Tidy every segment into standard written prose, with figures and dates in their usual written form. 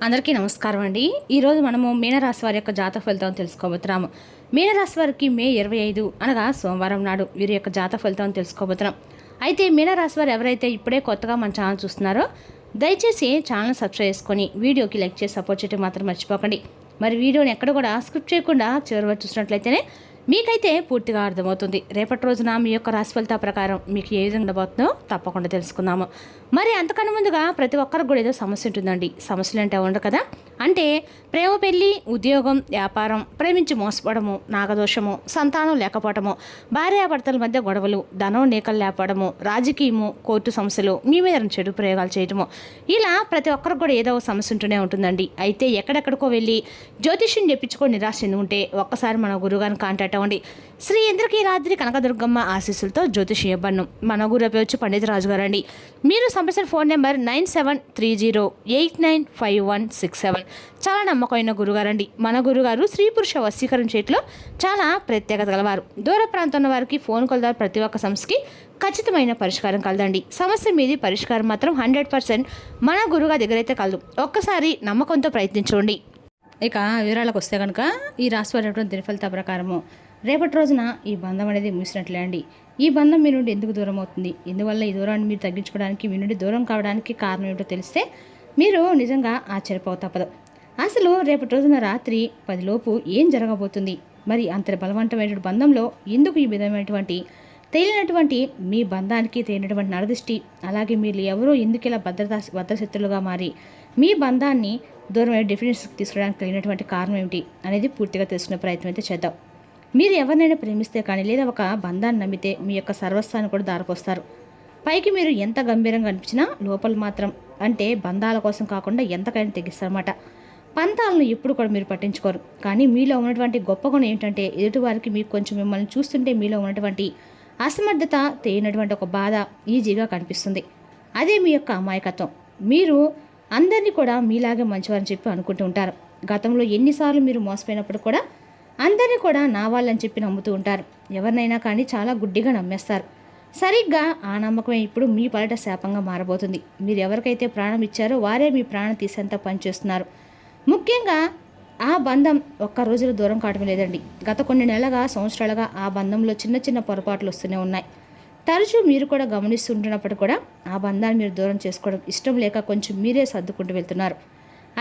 అందరికీ నమస్కారం అండి. ఈరోజు మనము మీనరాశి వారి యొక్క జాతక ఫలితం తెలుసుకోబోతున్నాము. మీనరాశి వారికి మే 25 అనగా సోమవారం నాడు వీరి యొక్క జాతక ఫలితం తెలుసుకోబోతున్నాం. అయితే మీనరాశి వారు ఎవరైతే ఇప్పుడే కొత్తగా మన ఛానల్ చూస్తున్నారో దయచేసి ఛానల్ సబ్స్క్రైబ్ చేసుకొని వీడియోకి లైక్ చేసి సపోర్ట్ చేయడం మాత్రం మర్చిపోకండి. మరి వీడియోని ఎక్కడ కూడా స్కిప్ చేయకుండా చివరి వరకు చూసినట్లయితేనే మీకైతే పూర్తిగా అర్థమవుతుంది. రేపటి రోజున మీ యొక్క రాశి ఫలిత ప్రకారం మీకు ఏ విధంగా ఉండబోతుందో తప్పకుండా తెలుసుకుందాము. మరి అంతకన్నా ముందుగా ప్రతి ఒక్కరికి కూడా ఏదో సమస్య ఉంటుందండి. సమస్యలు అంటే ఉండవు కదా. అంటే ప్రేమ, పెళ్లి, ఉద్యోగం, వ్యాపారం, ప్రేమించి మోసపోవడము, నాగదోషము, సంతానం లేకపోవడము, భార్యాభర్తల మధ్య గొడవలు, ధనం నీకలు లేకపోవడము, రాజకీయము, కోర్టు సమస్యలు, మీ మీద చెడు ప్రయోగాలు చేయడము, ఇలా ప్రతి ఒక్కరికి కూడా ఏదో సమస్య ఉంటూనే ఉంటుందండి. అయితే ఎక్కడెక్కడికో వెళ్ళి జ్యోతిష్యం చెప్పించుకొని నిరాశ చెంది ఉంటే ఒక్కసారి మన గురుగారిని కాంటాక్ట్ అవ్వండి. శ్రీ ఇంద్రకీలాద్రి కనకదుర్గమ్మ ఆశీస్సులతో జ్యోతిష్య ఇవ్వను. మన గురు పేరు పండిత రాజు గారు అండి. మీరు సంప్రదించిన ఫోన్ నెంబర్ 9730895167. చాలా నమ్మకమైన గురుగారండి. మన గురుగారు స్త్రీ పురుష వశీకరణ చేయట్లో చాలా ప్రత్యేకత గలవారు. దూర ప్రాంతం ఉన్న వారికి ఫోన్ కాల్ ద్వారా ప్రతి ఒక్క సమస్యకి ఖచ్చితమైన పరిష్కారం కలదండి. సమస్య మీది పరిష్కారం మాత్రం 100% మన గురుగారి దగ్గర అయితే కలదు. ఒక్కసారి నమ్మకంతో ప్రయత్నించండి. ఇక వివరాలకు వస్తే కనుక ఈ రాశి వారి దిన ఫలిత ప్రకారము రేపటి రోజున ఈ బంధం అనేది ముగిసినట్లే అండి. ఈ బంధం మీ నుండి ఎందుకు దూరం అవుతుంది, ఎందువల్ల ఈ దూరాన్ని మీరు తగ్గించుకోవడానికి మీ నుండి దూరం కావడానికి కారణం ఏమిటో తెలిస్తే మీరు నిజంగా ఆశ్చర్యపోక తప్పదు. అసలు రేపటి రోజున రాత్రి 10 లోపు ఏం జరగబోతుంది, మరి అంత బలవంతమైన బంధంలో ఎందుకు ఈ విధమైనటువంటి తేలినటువంటి మీ బంధానికి తేలినటువంటి నరదృష్టి, అలాగే మీరు ఎవరో ఎందుకు ఇలా భద్రశత్రులుగా మారి మీ బంధాన్ని దూరమైన డెఫినెట్స్కి తీసుకోవడానికి కలిగినటువంటి కారణం ఏమిటి అనేది పూర్తిగా తెలుసుకునే ప్రయత్నం అయితే చేద్దాం. మీరు ఎవరినైనా ప్రేమిస్తే కానీ లేదా ఒక బంధాన్ని నమ్మితే మీ యొక్క సర్వస్వాన్ని కూడా దారిపోస్తారు. పైకి మీరు ఎంత గంభీరంగా అనిపించినా లోపల మాత్రం అంటే బంధాల కోసం కాకుండా ఎంతకైనా తెగిస్తారన్నమాట. పంతాలను ఎప్పుడు కూడా మీరు పట్టించుకోరు. కానీ మీలో ఉన్నటువంటి గొప్ప గుణం ఏంటంటే ఎదుటివారికి మీకు కొంచెం మిమ్మల్ని చూస్తుంటే మీలో ఉన్నటువంటి అసమర్థత తేలినటువంటి ఒక బాధ ఈజీగా కనిపిస్తుంది. అదే మీ యొక్క అమాయకత్వం. మీరు అందరినీ కూడా మీలాగే మంచివారని చెప్పి అనుకుంటూ ఉంటారు. గతంలో ఎన్నిసార్లు మీరు మోసపోయినప్పుడు కూడా అందరినీ కూడా నా వాళ్ళని చెప్పి నమ్ముతూ ఉంటారు. ఎవరినైనా కానీ చాలా గుడ్డిగా నమ్మేస్తారు. సరిగ్గా ఆ నమ్మకమే ఇప్పుడు మీ పలట శాపంగా మారబోతుంది. మీరు ఎవరికైతే ప్రాణం ఇచ్చారో వారే మీ ప్రాణం తీసేంత పనిచేస్తున్నారు. ముఖ్యంగా ఆ బంధం ఒక్క రోజులో దూరం కావడం లేదండి. గత కొన్ని నెలలుగా సంవత్సరాలుగా ఆ బంధంలో చిన్న చిన్న పొరపాట్లు వస్తూనే ఉన్నాయి. తరచూ మీరు కూడా గమనిస్తుంటున్నప్పుడు కూడా ఆ బంధాన్ని మీరు దూరం చేసుకోవడం ఇష్టం లేక కొంచెం మీరే సర్దుకుంటూ వెళ్తున్నారు.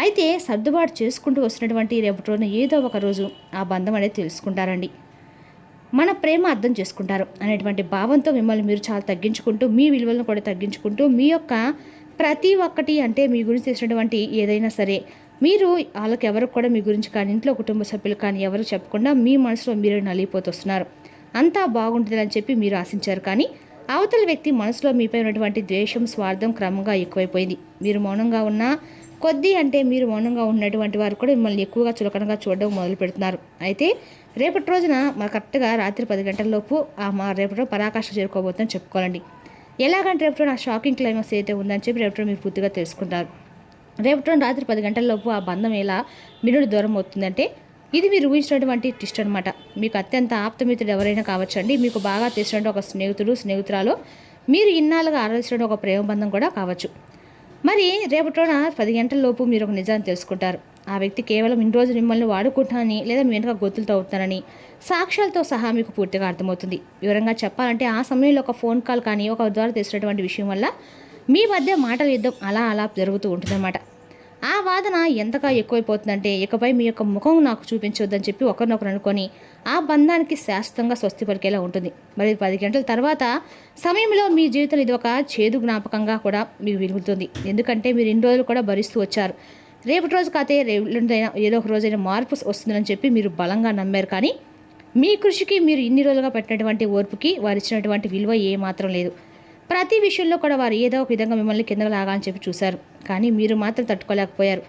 అయితే సర్దుబాటు చేసుకుంటూ వస్తున్నటువంటి రేపటి రోజున ఏదో ఒక రోజు ఆ బంధం అనేది తెలుసుకుంటారండి. మన ప్రేమ అర్థం చేసుకుంటారు అనేటువంటి భావంతో మిమ్మల్ని మీరు చాలా తగ్గించుకుంటూ మీ విలువలను కూడా తగ్గించుకుంటూ మీ యొక్క ప్రతి ఒక్కటి అంటే మీ గురించి చేసినటువంటి ఏదైనా సరే మీరు వాళ్ళకి ఎవరికి కూడా మీ గురించి కానీ ఇంట్లో కుటుంబ సభ్యులు కానీ ఎవరు చెప్పకుండా మీ మనసులో మీరు నలిగిపోతూ వస్తున్నారు. అంతా బాగుంటుందని చెప్పి మీరు ఆశించారు. కానీ అవతల వ్యక్తి మనసులో మీపై ఉన్నటువంటి ద్వేషం, స్వార్థం క్రమంగా ఎక్కువైపోయింది. మీరు మౌనంగా ఉన్నా కొద్దీ అంటే మీరు మౌనంగా ఉన్నటువంటి వారు కూడా మిమ్మల్ని ఎక్కువగా చులకనగా చూడడం మొదలు పెడుతున్నారు. అయితే రేపటి రోజున మా కరెక్ట్గా రాత్రి 10 గంటలలోపు రేపటి పరాకాష్ఠ చేరుకోబోతుందని చెప్పుకోవాలండి. ఎలాగంటే రేపటి ఆ షాకింగ్ క్లైమాక్స్ అయితే ఉందని చెప్పి రేపటి మీరు పూర్తిగా తెలుసుకుంటారు. రేపటి రాత్రి 10 గంటలలోపు ఆ బంధం ఎలా మీ నుండి దూరం అవుతుందంటే ఇది మీరు ఊహించినటువంటి ట్విస్ట్ అనమాట. మీకు అత్యంత ఆప్తమిత్రుడు ఎవరైనా కావచ్చండి. మీకు బాగా తెలిసినట్టు ఒక స్నేహితురాలు మీరు ఇన్నాళ్ళుగా ఆరాధించిన ఒక ప్రేమ బంధం కూడా కావచ్చు. మరి రేపటి రోజున 10 గంటలలోపు మీరు ఒక నిజాన్ని తెలుసుకుంటారు. ఆ వ్యక్తి కేవలం ఇన్ని రోజులు మిమ్మల్ని వాడుకుంటానని లేదా మీ వెనుక గొత్తులతో అవుతానని సాక్ష్యాలతో సహా మీకు పూర్తిగా అర్థమవుతుంది. వివరంగా చెప్పాలంటే ఆ సమయంలో ఒక ఫోన్ కాల్ కానీ ఒక ద్వారా తెలిసినటువంటి విషయం వల్ల మీ మధ్య మాటల యుద్ధం అలా జరుగుతూ ఉంటుందన్నమాట. ఆ వాదన ఎంతగా ఎక్కువైపోతుందంటే ఇకపై మీ యొక్క ముఖం నాకు చూపించవద్దని చెప్పి ఒకరినొకరు అనుకొని ఆ బంధానికి శాశ్వతంగా స్వస్తి పలికేలా ఉంటుంది. మరి 10 గంటల తర్వాత సమయంలో మీ జీవితంలో ఇది ఒక చేదు జ్ఞాపకంగా కూడా మీకు మిగులుతుంది. ఎందుకంటే మీరు ఇన్ని రోజులు కూడా భరిస్తూ వచ్చారు. రేపటి రోజు కాతే ఏదో ఒక రోజైనా మార్పు వస్తుందని చెప్పి మీరు బలంగా నమ్మారు. కానీ మీ కృషికి మీరు ఇన్ని రోజులుగా పెట్టినటువంటి ఓర్పుకి వారు ఇచ్చినటువంటి విలువ ఏమాత్రం లేదు. ప్రతి విషయంలో కూడా వారు ఏదో ఒక విధంగా మిమ్మల్ని కిందకు లాగాలని చెప్పి చూశారు. కానీ మీరు మాత్రం తట్టుకోలేకపోయారు.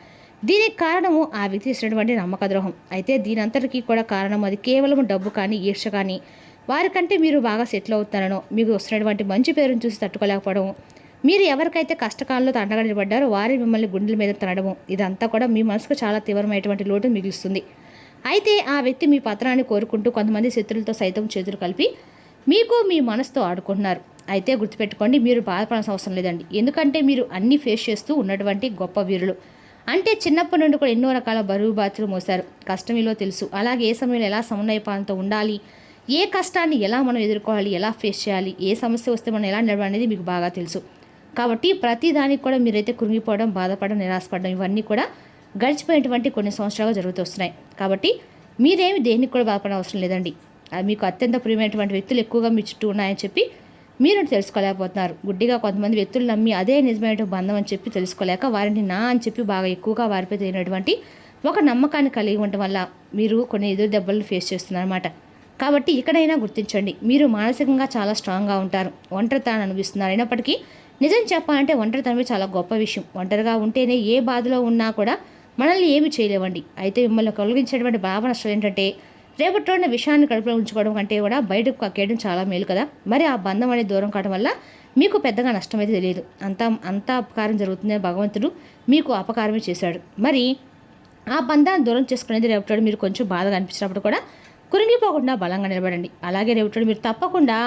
దీనికి కారణము ఆ వ్యక్తి చేసినటువంటి నమ్మక ద్రోహం. అయితే దీని అంతటికీ కూడా కారణం అది కేవలం డబ్బు కానీ ఈర్ష కానీ వారికంటే మీరు బాగా సెటిల్ అవుతారనో మీకు వస్తున్నటువంటి మంచి పేరును చూసి తట్టుకోలేకపోవడం, మీరు ఎవరికైతే కష్టకాలంలో తండగా నిలబడ్డారో వారి మిమ్మల్ని గుండెల మీద తనడము, ఇదంతా కూడా మీ మనసుకు చాలా తీవ్రమైనటువంటి లోటు మిగులుస్తుంది. అయితే ఆ వ్యక్తి మీ పత్రాన్ని కోరుకుంటూ కొంతమంది శత్రులతో సైతం చేతులు కలిపి మీకు మీ మనసుతో ఆడుకుంటున్నారు. అయితే గుర్తుపెట్టుకోండి, మీరు బాధపడాల్సిన అవసరం లేదండి. ఎందుకంటే మీరు అన్నీ ఫేస్ చేస్తూ ఉన్నటువంటి గొప్ప వీరులు. అంటే చిన్నప్పటి నుండి కూడా ఎన్నో రకాల బరువు బాధ్యతలు మోశారు. కష్టం విలువ తెలుసు. అలాగే ఏ సమయంలో ఎలా సమన్వయపాలనతో ఉండాలి, ఏ కష్టాన్ని ఎలా మనం ఎదుర్కోవాలి, ఎలా ఫేస్ చేయాలి, ఏ సమస్య వస్తే మనం ఎలా నడవాలి అనేది మీకు బాగా తెలుసు. కాబట్టి ప్రతి దానికి కూడా మీరైతే కృంగిపోవడం, బాధపడడం, నిరాశపడడం ఇవన్నీ కూడా గడిచిపోయినటువంటి కొన్ని సంవత్సరాలుగా జరుగుతూ వస్తున్నాయి. కాబట్టి మీరేమి దేనికి కూడా బాధపడే అవసరం లేదండి. మీకు అత్యంత ప్రియమైనటువంటి వ్యక్తులు ఎక్కువగా మీ చుట్టూ ఉన్నాయని చెప్పి మీరు తెలుసుకోలేకపోతున్నారు. గుడ్డిగా కొంతమంది వ్యక్తులు నమ్మి అదే నిజమైన బంధం అని చెప్పి తెలుసుకోలేక వారిని నా అని చెప్పి బాగా ఎక్కువగా వారిపై తగినటువంటి ఒక నమ్మకాన్ని కలిగి ఉండటం వల్ల మీరు కొన్ని ఎదురు దెబ్బలను ఫేస్ చేస్తున్నారన్నమాట. కాబట్టి ఇక్కడైనా గుర్తించండి, మీరు మానసికంగా చాలా స్ట్రాంగ్గా ఉంటారు. ఒంటరితనాన్ని అనిపిస్తున్నారు. అయినప్పటికీ నిజం చెప్పాలంటే ఒంటరితనమే చాలా గొప్ప విషయం. ఒంటరిగా ఉంటేనే ఏ బాధలో ఉన్నా కూడా మనల్ని ఏమి చేయలేవండి. అయితే మిమ్మల్ని కలిగించేటువంటి భావన అసలు ఏంటంటే రేపటి రోజున విషయాన్ని కడుపులో ఉంచుకోవడం కంటే కూడా బయటకు కక్కేయడం చాలా మేలు కదా. మరి ఆ బంధం అనేది దూరం కావడం వల్ల మీకు పెద్దగా నష్టం అయితే తెలియదు. అంతా అపకారం జరుగుతుందని భగవంతుడు మీకు అపకారమే చేశాడు. మరి ఆ బంధాన్ని దూరం చేసుకునేది రేపటి మీరు కొంచెం బాధగా అనిపించినప్పుడు కూడా కురింగిపోకుండా బలంగా నిలబడండి. అలాగే రేపటి మీరు తప్పకుండా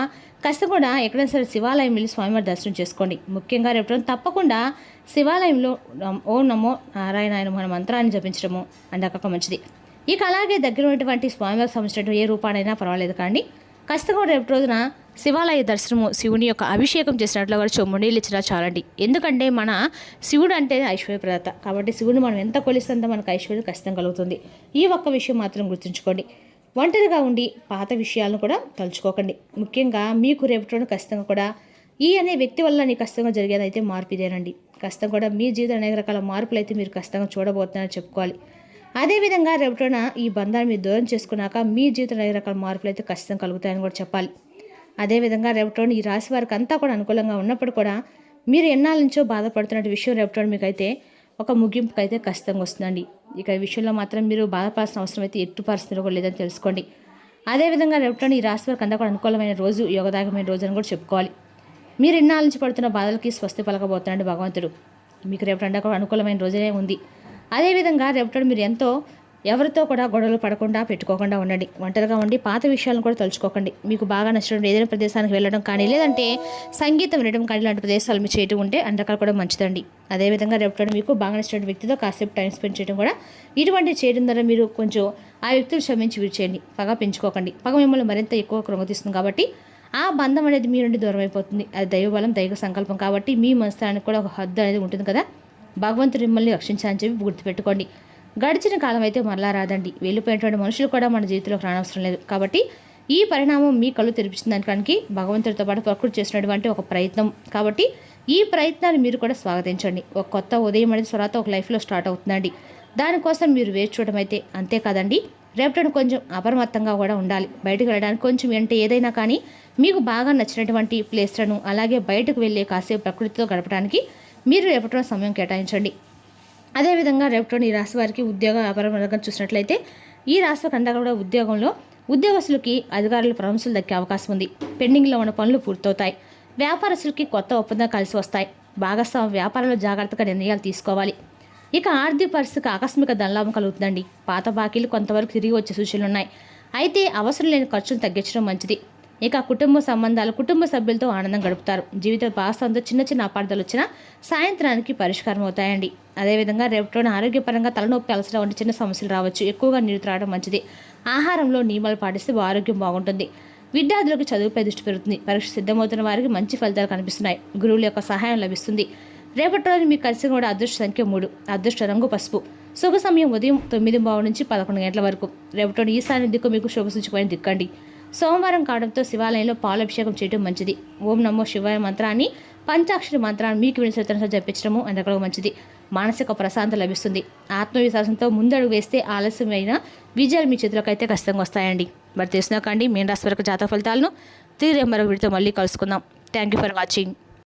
కాస్త కూడా ఎక్కడైనా సరే శివాలయం వెళ్ళి స్వామివారి దర్శనం చేసుకోండి. ముఖ్యంగా రేపటి తప్పకుండా శివాలయంలో ఓం నమో నారాయణ మన మంత్రాన్ని జపించడము అంటే అక్కడ మంచిది. ఇక అలాగే దగ్గర ఉన్నటువంటి స్వామివారికి సంబంధించినటువంటి ఏ రూపానైనా పర్వాలేదు కానీ కాస్త కూడా రేపు రోజున శివాలయ దర్శనము, శివుని యొక్క అభిషేకం చేసినట్లు కూడా చొమ్మునీళ్ళు ఇచ్చినా చాలండి. ఎందుకంటే మన శివుడు అంటే ఐశ్వర్యప్రదాత. కాబట్టి శివుని మనం ఎంత కొలిస్తే మనకు ఐశ్వర్యం ఖచ్చితంగా కలుగుతుంది. ఈ ఒక్క విషయం మాత్రం గుర్తుంచుకోండి. ఒంటరిగా ఉండి పాత విషయాలను కూడా తలుచుకోకండి. ముఖ్యంగా మీకు రేపటి ఖచ్చితంగా కూడా ఈ అనే వ్యక్తి వల్ల నీకు ఖచ్చితంగా జరిగేదైతే మార్పు ఇదేనండి. ఖచ్చితంగా కూడా మీ జీవితం అనేక రకాల మార్పులు అయితే మీరు ఖచ్చితంగా చూడబోతున్నారని చెప్పుకోవాలి. అదేవిధంగా రేపటిన ఈ బంధాన్ని మీరు దూరం చేసుకున్నాక మీ జీవితంలో అనేక రకాల మార్పులు అయితే ఖచ్చితంగా కలుగుతాయని కూడా చెప్పాలి. అదేవిధంగా రేపటిన ఈ రాశి వారికి అంతా కూడా అనుకూలంగా ఉన్నప్పుడు కూడా మీరు ఎన్నాళ్ళ నుంచో బాధపడుతున్న విషయం రేపటిన మీకు అయితే ఒక ముగింపుకి అయితే ఖచ్చితంగా వస్తుందండి. ఇక ఈ విషయంలో మాత్రం మీరు బాధపడాల్సిన అవసరం అయితే ఎట్టు పరిస్థితులు కూడా లేదని తెలుసుకోండి. అదేవిధంగా రేపటిన ఈ రాశి వారికి అంతా కూడా అనుకూలమైన రోజు, యోగదాయకమైన రోజు అని కూడా చెప్పుకోవాలి. మీరు ఎన్నాళ్ళ నుంచి పడుతున్న బాధలకి స్వస్తి పలకబోతున్నాడు భగవంతుడు. మీకు రేపటి కూడా అనుకూలమైన రోజే ఉంది. అదేవిధంగా రేపటి మీరు ఎంతో ఎవరితో కూడా గొడవలు పడకుండా పెట్టుకోకుండా ఉండండి. ఒంటరిగా ఉండి పాత విషయాలను కూడా తలుచుకోకండి. మీకు బాగా నచ్చినటువంటి ఏదైనా ప్రదేశానికి వెళ్ళడం కానీ లేదంటే సంగీతం వినడం కానీ ఇలాంటి ప్రదేశాలు మీరు చేయడం ఉంటే అండకాలు కూడా మంచిదండి. అదేవిధంగా రేపటి మీకు బాగా నచ్చినటువంటి వ్యక్తితో కాసేపు టైం స్పెండ్ చేయడం కూడా ఇటువంటి చేయడం ద్వారా మీరు కొంచెం ఆ వ్యక్తులు క్షమించి విడిచేయండి. పగ పెంచుకోకండి. పగ మిమ్మల్ని మరింత ఎక్కువ కృంగతీస్తుంది కాబట్టి ఆ బంధం అనేది మీ నుండి దూరం అయిపోతుంది. అది దైవబలం, దైవ సంకల్పం కాబట్టి మీ మనస్థానానికి కూడా ఒక హద్దు అనేది ఉంటుంది కదా. భగవంతుడు మిమ్మల్ని రక్షించాలని చెప్పి గుర్తుపెట్టుకోండి. గడిచిన కాలం అయితే మరలా రాదండి. వెళ్ళిపోయినటువంటి మనుషులు కూడా మన జీవితంలోకి రానవసరం లేదు. కాబట్టి ఈ పరిణామం మీ కళ్ళు తెరిపించిన దానికి భగవంతుడితో పాటు ప్రకృతి చేసినటువంటి ఒక ప్రయత్నం. కాబట్టి ఈ ప్రయత్నాన్ని మీరు కూడా స్వాగతించండి. ఒక కొత్త ఉదయం అనేది తర్వాత ఒక లైఫ్లో స్టార్ట్ అవుతుందండి. దానికోసం మీరు వేచి చూడడం అయితే అంతే కాదండి. రేపటి కొంచెం అప్రమత్తంగా కూడా ఉండాలి. బయటకు వెళ్ళడానికి కొంచెం అంటే ఏదైనా కానీ మీకు బాగా నచ్చినటువంటి ప్లేస్లను అలాగే బయటకు వెళ్ళే కాసేపు ప్రకృతితో గడపడానికి మీరు రేపటి సమయం కేటాయించండి. అదేవిధంగా రేపటి ఈ రాశి వారికి ఉద్యోగ వ్యాపారం చూసినట్లయితే ఈ రాశి వారికి అంతా కూడా ఉద్యోగంలో ఉద్యోగస్తులకి అధికారులు ప్రశంసలు దక్కే అవకాశం ఉంది. పెండింగ్లో ఉన్న పనులు పూర్తవుతాయి. వ్యాపారస్తులకి కొత్త ఒప్పందాలు కలిసి వస్తాయి. భాగస్వామ్య వ్యాపారంలో జాగ్రత్తగా నిర్ణయాలు తీసుకోవాలి. ఇక ఆర్థిక పరిస్థితికి ఆకస్మిక ధనలాభం కలుగుతుందండి. పాత బాకీలు కొంతవరకు తిరిగి వచ్చే సూచనలు ఉన్నాయి. అయితే అవసరం లేని ఖర్చును తగ్గించడం మంచిది. ఇక కుటుంబ సంబంధాలు, కుటుంబ సభ్యులతో ఆనందం గడుపుతారు. జీవిత భాగస్వామితో చిన్న చిన్న అపార్థాలు వచ్చినా సాయంత్రానికి పరిష్కారం అవుతాయండి. అదేవిధంగా రేపటి ఆరోగ్యపరంగా తలనొప్పి, అలసట వంటి చిన్న సమస్యలు రావచ్చు. ఎక్కువగా నీరు త్రాగడం మంచిది. ఆహారంలో నియమాలు పాటిస్తే ఆరోగ్యం బాగుంటుంది. విద్యార్థులకు చదువుపై దృష్టి పెరుగుతుంది. పరీక్ష సిద్ధమవుతున్న వారికి మంచి ఫలితాలు కనిపిస్తున్నాయి. గురువుల యొక్క సహాయం లభిస్తుంది. రేపటి రోజు మీకు కలిసి కూడా అదృష్ట సంఖ్య 3, అదృష్ట రంగు పసుపు. శుభ సమయం ఉదయం 9:15 నుంచి 11 గంటల వరకు. రేపటి ఈశాన్య దిక్కు మీకు శుభసూచకమైన దిక్కండి. సోమవారం కావడంతో శివాలయంలో పాలాభిషేకం చేయడం మంచిది. ఓం నమో శివాయ మంత్రాన్ని, పంచాక్షరి మంత్రాన్ని మీకు వినిసరితో జపించడము అందులో మంచిది. మానసిక ప్రశాంతత లభిస్తుంది. ఆత్మవిశ్వాసంతో ముందడుగు వేస్తే ఆలస్యమైన విజయాలు మీ చేతులకు అయితే ఖచ్చితంగా వస్తాయండి. మరి తెలిసినాకండి మీన రాశి వరకు జాతక ఫలితాలను తిరిగి మరొక వీడితో మళ్ళీ కలుసుకుందాం. Thank you for watching.